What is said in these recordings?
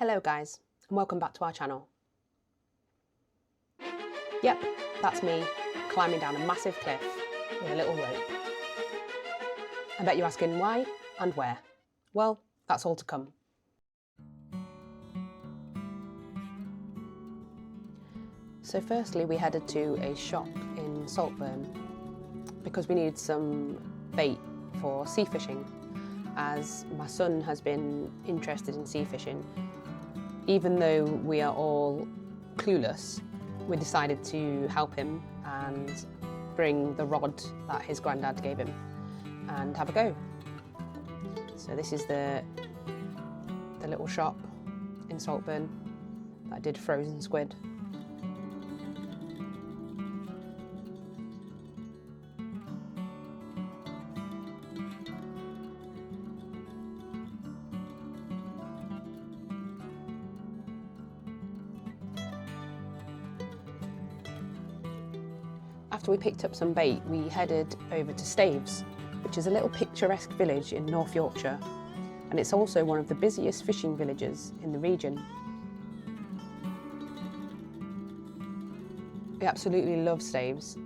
Hello guys, and welcome back to our channel. Yep, that's me climbing down a massive cliff with a little rope. I bet you're asking why and where. Well, that's all to come. So firstly we headed to a shop in Saltburn because we needed some bait for sea fishing, as my son has been interested in sea fishing. Even though we are all clueless, we decided to help him and bring the rod that his granddad gave him and have a go. So this is the little shop in Saltburn that did frozen squid. After we picked up some bait, we headed over to Staithes, which is a little picturesque village in North Yorkshire, and it's also one of the busiest fishing villages in the region. We absolutely love Staithes.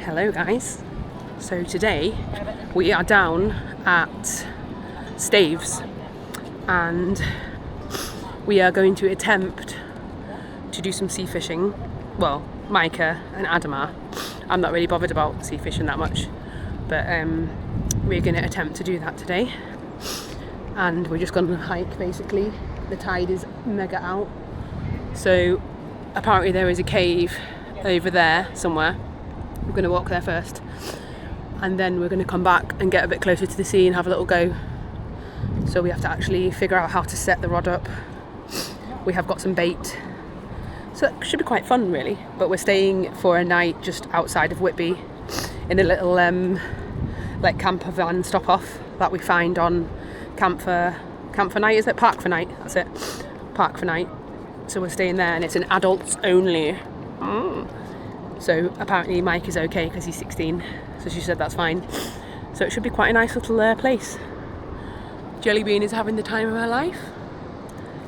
Hello guys, so today we are down at Staithes and we are going to attempt to do some sea fishing. Well, Micah and Adam are. I'm not really bothered about sea fishing that much, but we're going to attempt to do that today, and we're just going to hike basically. The tide is mega out, so apparently there is a cave over there somewhere. We're going to walk there first, and then we're going to come back and get a bit closer to the sea and have a little go. So we have to actually figure out how to set the rod up. We have got some bait, so it should be quite fun really. But we're staying for a night just outside of Whitby in a little like camper van stop off that we find on Camp for Night, is it? Park for Night, that's it. Park for Night. So we're staying there, and it's an adults only. So apparently Mike is okay because he's 16, so she said that's fine. So it should be quite a nice little place. Jellybean is having the time of her life.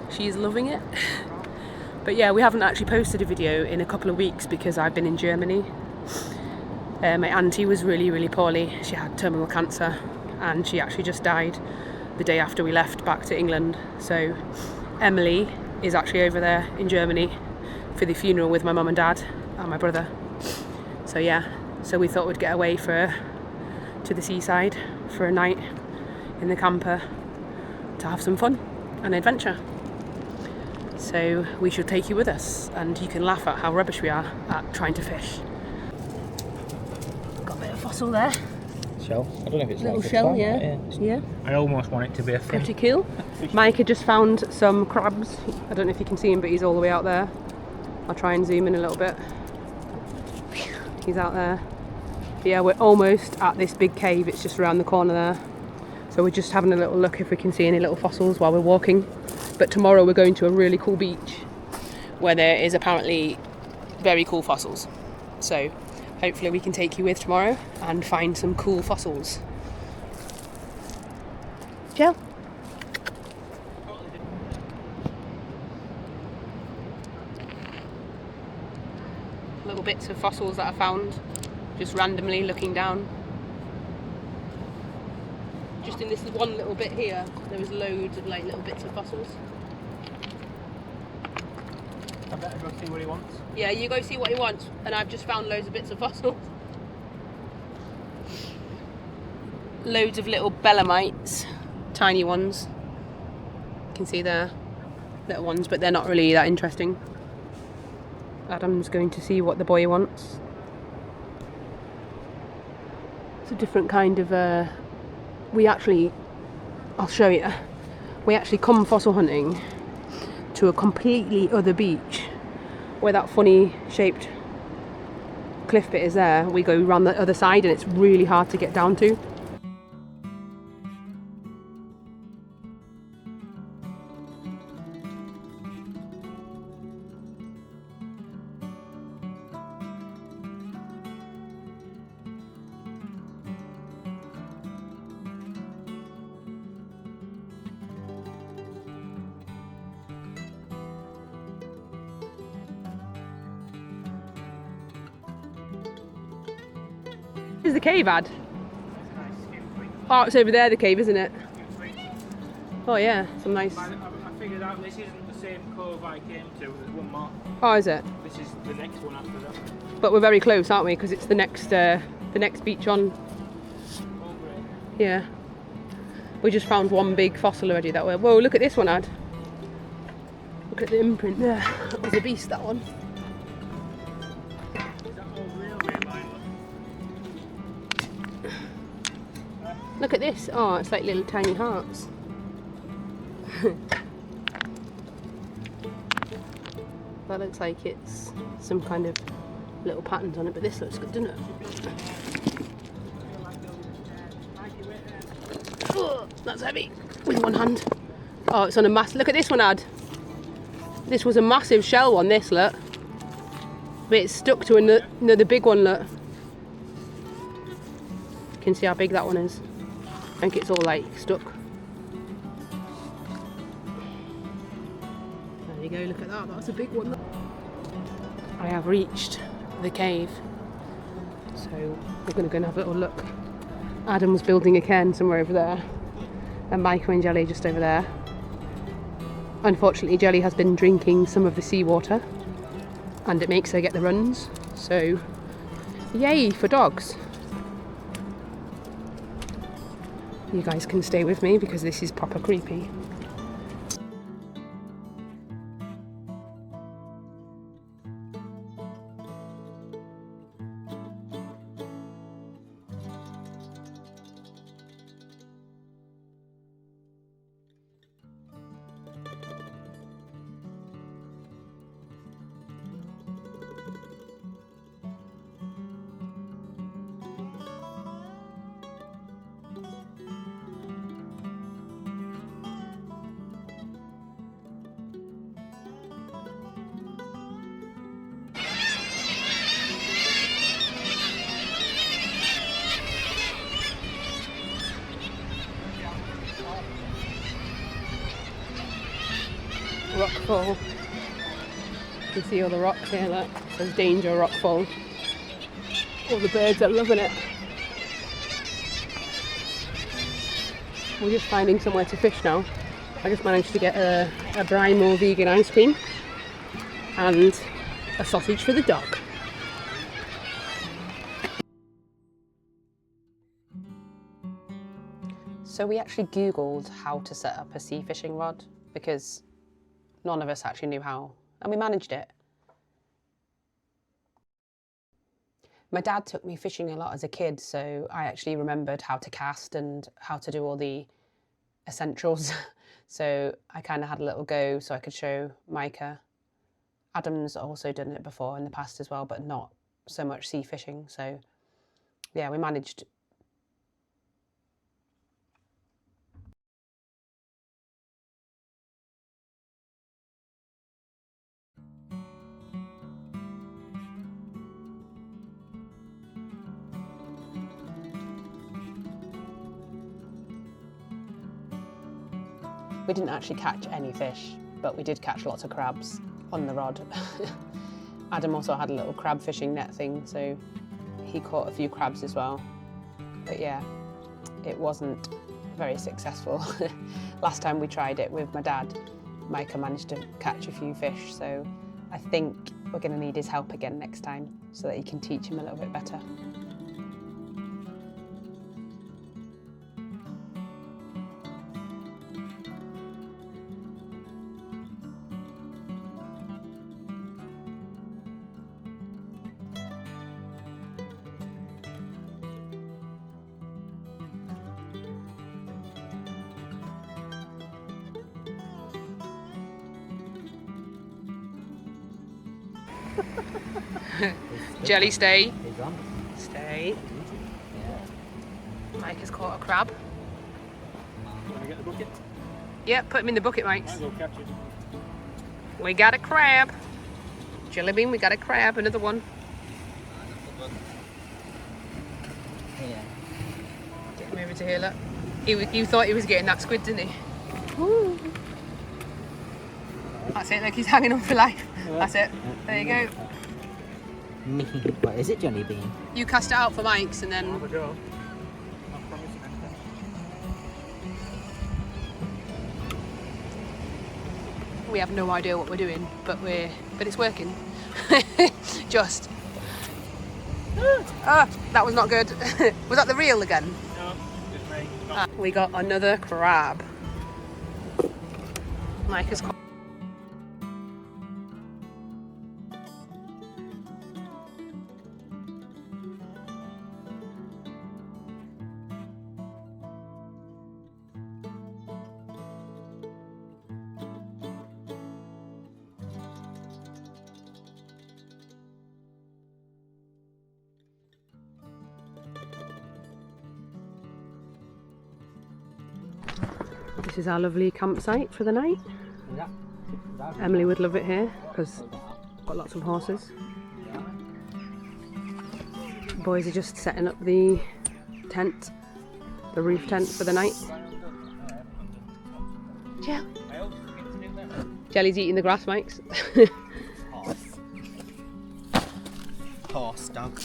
She's loving it. But yeah, we haven't actually posted a video in a couple of weeks because I've been in Germany. My auntie was really poorly. She had terminal cancer and she actually just died the day after we left back to England. So Emily is actually over there in Germany for the funeral with my mum and dad and my brother. So yeah, so we thought we'd get away to the seaside for a night in the camper to have some fun and adventure. So we should take you with us, and you can laugh at how rubbish we are at trying to fish. Got a bit of fossil there. Shell? I don't know if it's little like shell, a yeah. I almost want it to be a fin. Pretty cool. Mike had just found some crabs. I don't know if you can see him, but he's all the way out there. I'll try and zoom in a little bit. He's out there. But yeah, we're almost at this big cave. It's just around the corner there. So we're just having a little look if we can see any little fossils while we're walking. but tomorrow we're going to a really cool beach where there is apparently very cool fossils. So hopefully we can take you with tomorrow and find some cool fossils. Jill? Little bits of fossils that I found just randomly looking down. Just in this one little bit here, there was loads of like little bits of fossils. I better go see what he wants. Yeah, you go see what he wants, and I've just found loads of bits of fossils. Loads of little belemnites, tiny ones. You can see there, little ones, but they're not really that interesting. Adam's going to see what the boy wants. It's a different kind of, I'll show you. We actually come fossil hunting to a completely other beach where that funny shaped cliff bit is there. We go around the other side and it's really hard to get down to. Is the cave, Ad? Oh, it's over there, the cave, isn't it? Oh yeah, some nice. I figured out this isn't the same cove I came to. There's one more. Oh, is it? This is the next one after that. But we're very close, aren't we? Because it's the next beach on. Yeah. We just found one big fossil already that way. Whoa! Look at this one, Ad. Look at the imprint there. That was a beast, that one. Look at this. Oh, it's like little tiny hearts. That looks like it's some kind of little patterns on it, but this looks good, doesn't it? Oh, that's heavy with one hand. Oh, it's on a mass. Look at this one, Ad. This was a massive shell one, this, look. But it's stuck to another big one, look. You can see how big that one is. I think it's all like stuck. There you go, look at that, that's a big one. I have reached the cave, so we're going to go and have a little look. Adam's building a cairn somewhere over there, and Michael and Jelly just over there. Unfortunately, Jelly has been drinking some of the seawater, and it makes her get the runs, so yay for dogs. You guys can stay with me because this is proper creepy. Rockfall. You can see all the rocks here, look. It says danger rockfall. All the birds are loving it. We're just finding somewhere to fish now. I just managed to get a Brimo vegan ice cream and a sausage for the dog. So we actually Googled how to set up a sea fishing rod because none of us actually knew how, and we managed it. My dad took me fishing a lot as a kid, so I actually remembered how to cast and how to do all the essentials. So I kind of had a little go so I could show Micah. Adam's also done it before in the past as well, but not so much sea fishing. So yeah, we managed We didn't actually catch any fish, but we did catch lots of crabs on the rod. Adam also had a little crab fishing net thing, so he caught a few crabs as well. But yeah, it wasn't very successful. Last time we tried it with my dad, Micah managed to catch a few fish, so I think we're going to need his help again next time so that he can teach him a little bit better. Jelly, stay. He's on. Stay. Yeah. Mike has caught a crab. Can I get the bucket? Yeah, put him in the bucket, Mike. I'll go catch it. We got a crab. Jelly bean, we got a crab, another one. Here. Get him over to here, look. You thought he was getting that squid, didn't he? Woo. That's it, look, he's hanging on for life. That's it. There you go. What is it, Johnny Bean? You cast it out for Mike's and then... Have a go. Not promising anything. We have no idea what we're doing, but it's working. Just. That was not good. Was that the reel again? No, just me. We got another crab. Mike has caught. This is our lovely campsite for the night. Emily would love it here because we've got lots of horses. The boys are just setting up the tent, the roof tent for the night. Jell. Jelly's eating the grass, Mike's. Horse dog.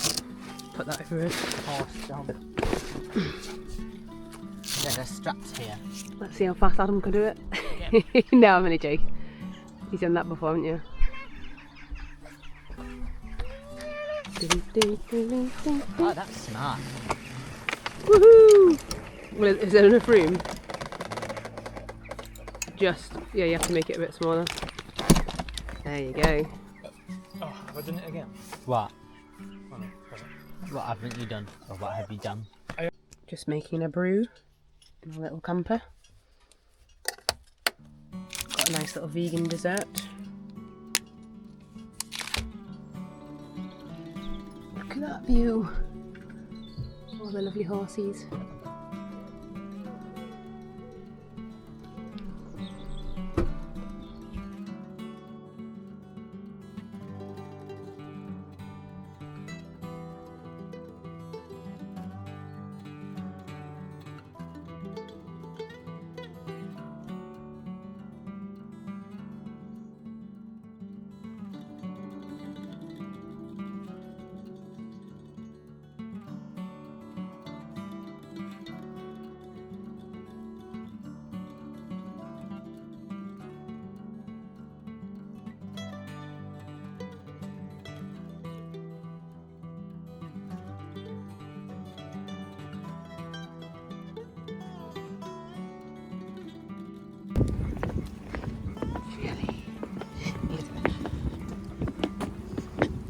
Put that over it. Horse dog. There's straps here. Let's see how fast Adam can do it. Yeah. No, I'm only joking. He's done that before, haven't you? Oh, that's smart. Woohoo! Well, is there enough room? Just, yeah, you have to make it a bit smaller. There you go. Oh, have I done it again? What? Oh, no. What haven't you done? Or what have you done? Just making a brew in a little camper. Got a nice little vegan dessert. Look at that view. All the lovely horsies.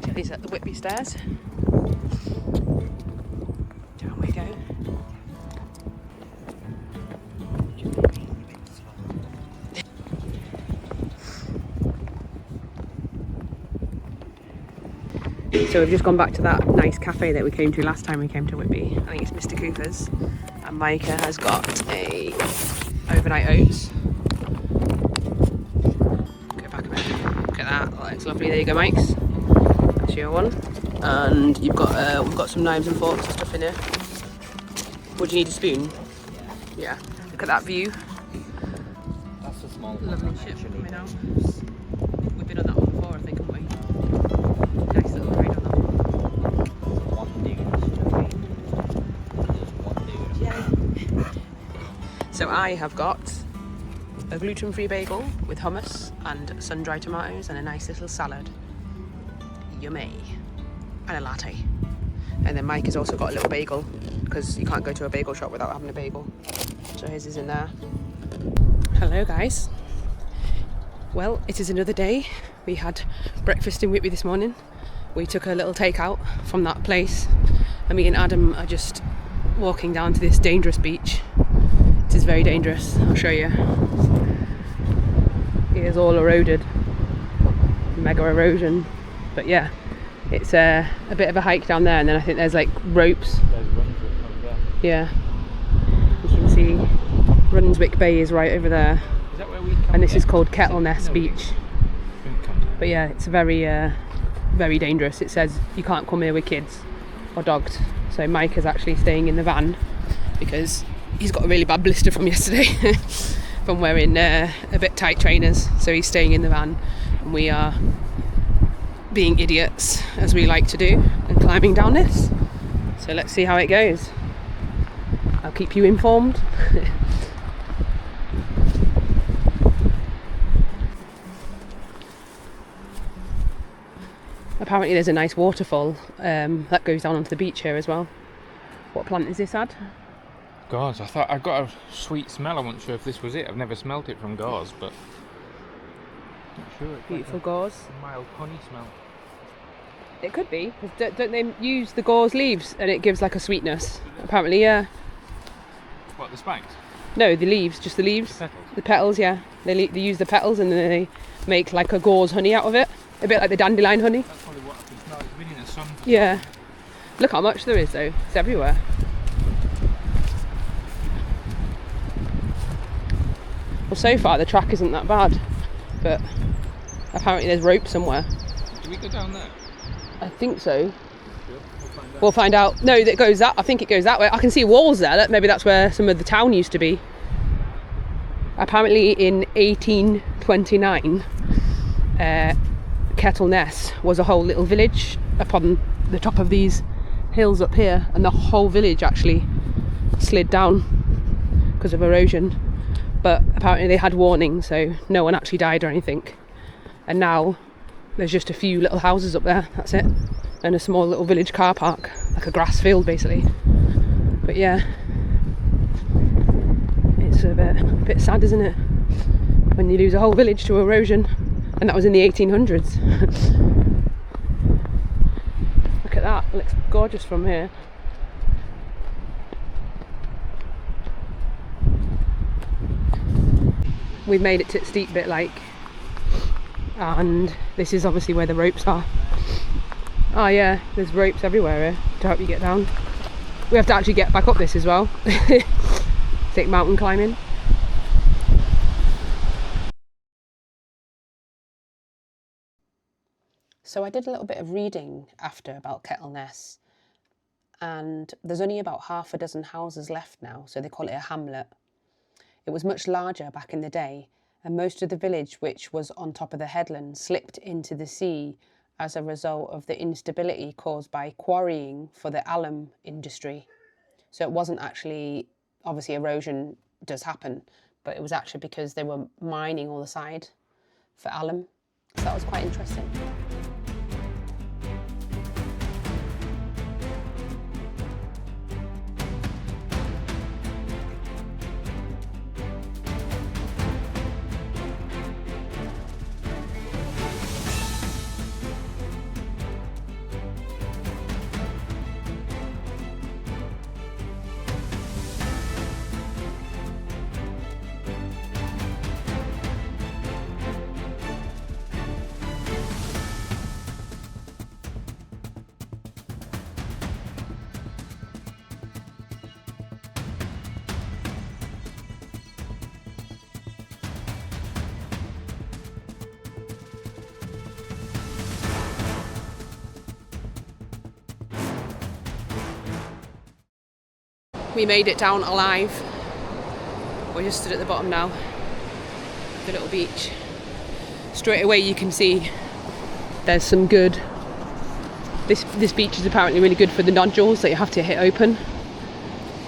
Jelly's at the Whitby stairs. Down we go. So we've just gone back to that nice cafe that we came to last time we came to Whitby. I think it's Mr. Cooper's. And Micah has got a overnight oats. Go back a bit. Look at that. That looks lovely. There you go, Mike's. That's your one. And you've got we've got some knives and forks and stuff in here. Would you need a spoon? Yeah. Look at that view. small lovely one, ship actually. coming out. We've been on that one before, I think, haven't we? Nice little ride on that one. One dude. There's one dude. So I have got a gluten-free bagel with hummus and sun-dried tomatoes and a nice little salad. Yummy. And a latte. And then Mike has also got a little bagel because you can't go to a bagel shop without having a bagel. So his is in there. Hello guys. Well, it is another day. We had breakfast in Whitby this morning. We took a little takeout from that place. And me and Adam are just walking down to this dangerous beach. It is very dangerous. I'll show you. It is all eroded. Mega erosion. But yeah, it's a bit of a hike down there, and then I think there's like ropes. There's Brunswick over there. Yeah. You can see Brunswick Bay is right over there. Is that where we come? And this is called Kettleness Beach. Didn't come there. But yeah, it's very, very dangerous. It says you can't come here with kids or dogs. So Mike is actually staying in the van because he's got a really bad blister from yesterday from wearing a bit tight trainers. So he's staying in the van, and we are being idiots as we like to do and climbing down this. So let's see how it goes. I'll keep you informed. Apparently there's a nice waterfall that goes down onto the beach here as well. What plant is this, Ad? Gauze. I thought I got a sweet smell. I wasn't sure if this was it. I've never smelt it from gauze, but not sure. It's Beautiful like gauze. a mild honey smell. It could be, because don't they use the gauze leaves and it gives like a sweetness? Apparently, yeah. What, the spikes? No, the leaves, just the leaves. Petals. The petals, yeah. They use the petals and then they make like a gauze honey out of it. A bit like the dandelion honey. That's probably what I can smell. It's been in the sun. Yeah. Look how much there is though. It's everywhere. Well, so far the track isn't that bad, but apparently there's rope somewhere. Do we go down there? I think so. Sure. We'll find out. No, that goes that. I think it goes that way. I can see walls there. Maybe that's where some of the town used to be. Apparently, in 1829, Kettleness was a whole little village upon the top of these hills up here, and the whole village actually slid down because of erosion. But apparently they had warning, so no one actually died or anything. And now there's just a few little houses up there, that's it. And a small little village car park, like a grass field basically. But yeah, it's a bit sad, isn't it? When you lose a whole village to erosion. And that was in the 1800s. Look at that, it looks gorgeous from here. We've made it to the steep bit, like, and this is obviously where the ropes are. Oh yeah, there's ropes everywhere here to help you get down. We have to actually get back up this as well. Take mountain climbing. So I did a little bit of reading after about Kettleness, and there's only about half a dozen houses left now, so they call it a hamlet. It was much larger back in the day, and most of the village, which was on top of the headland, slipped into the sea as a result of the instability caused by quarrying for the alum industry. So it wasn't actually, obviously erosion does happen, but it was actually because they were mining all the side for alum. So that was quite interesting. We made it down alive. We're just stood at the bottom now. the little beach. Straight away you can see there's some good. This beach is apparently really good for the nodules that you have to hit open.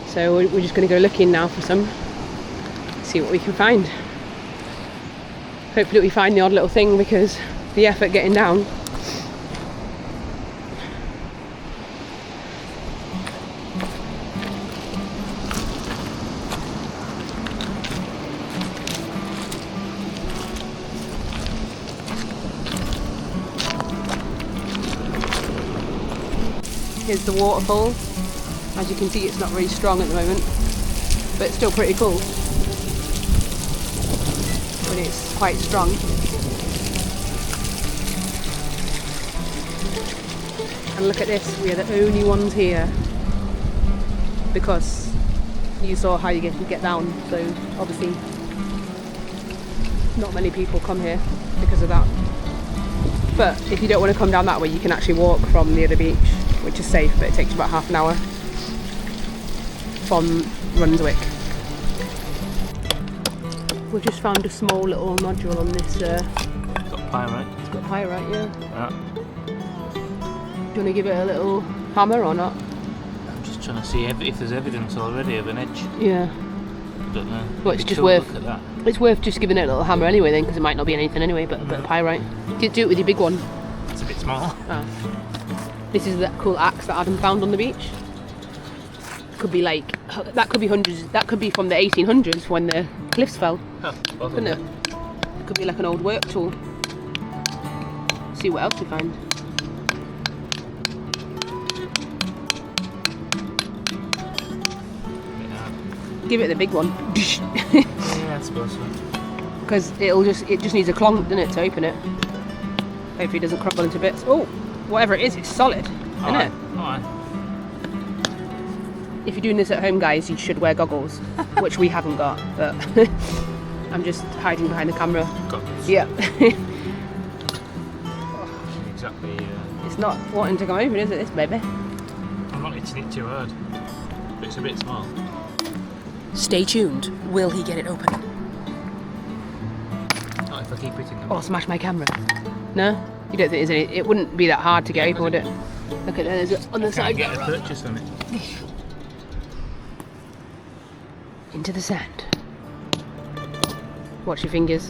So we're just going to go looking now for some. See what we can find. Hopefully we find the odd little thing because the effort getting down. Here's the waterfall. As you can see, it's not very strong at the moment, but it's still pretty cool when it's quite strong. And look at this, we are the only ones here because you saw how you get down, so obviously not many people come here because of that. But if you don't want to come down that way, you can actually walk from the other beach, which is safe, but it takes about half an hour from Brunswick. We've just found a small little nodule on this. It's got pyrite. It's got pyrite, yeah. Yeah. Do you want to give it a little hammer or not? I'm just trying to see if there's evidence already of an edge. Yeah. I don't know. Well, it's Be just cool, worth. look at that. It's worth just giving it a little hammer anyway, then, because it might not be anything anyway. But a bit of pyrite. Do it with your big one. It's a bit small. Oh. This is that cool axe that Adam found on the beach. Could be like, that could be hundreds, that could be from the 1800s when the cliffs fell, couldn't it? It could be like an old work tool. See what else we find. Give it the big one. Yeah, I suppose so. Because it just needs a clonk, doesn't it, to open it. Hopefully it doesn't crumble into bits. Oh, whatever it is, it's solid, isn't it? Alright. If you're doing this at home, guys, you should wear goggles, which we haven't got, but I'm just hiding behind the camera. Goggles. Yeah. Exactly. It's not wanting to come open, is it, this baby? I'm not hitting it too hard, but it's a bit small. Stay tuned. Will he get it open? Not if I keep hitting them. Or smash my camera? No? You don't think there's any? It wouldn't be that hard to get open, would it? Look at there's it on the I side. get a purchase on it. Into the sand. Watch your fingers.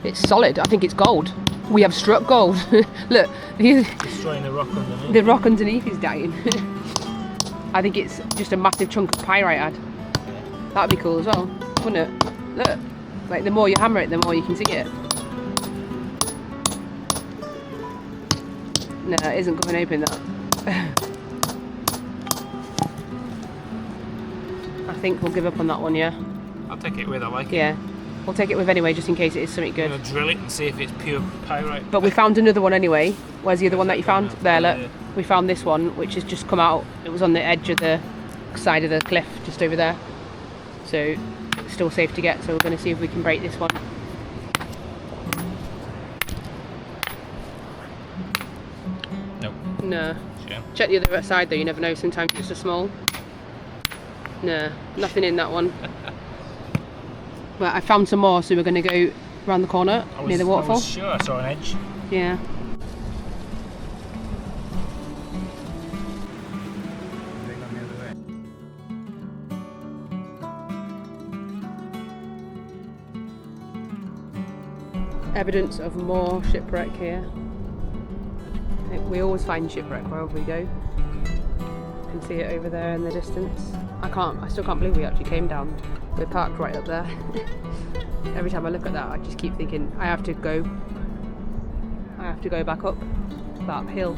It's solid. I think it's gold. We have struck gold. Look, Destroying the rock underneath. the rock underneath is dying. I think it's just a massive chunk of pyrite add. That'd be cool as well, wouldn't it? Look, like the more you hammer it, the more you can see it. No, it isn't coming open, that. I think we'll give up on that one, yeah? I'll take it with, I like it. Yeah. We'll take it with anyway, just in case it is something I'm good. going to drill it and see if it's pure pyrite. But we found another one anyway. Where's the other one that you found? There, look. Yeah. We found this one, which has just come out. It was on the edge of the side of the cliff, just over there. So, it's still safe to get, so we're going to see if we can break this one. Nope. No. Shame. Check the other side though, you never know, sometimes it's just a small. No, nothing in that one. But I found some more, so we're going to go around the corner near the waterfall. I was sure I saw an edge. Yeah. Evidence of more shipwreck here. We always find shipwreck wherever we go. You can see it over there in the distance. I still can't believe we actually came down. We're parked right up there. Every time I look at that, I just keep thinking I have to go back up that hill.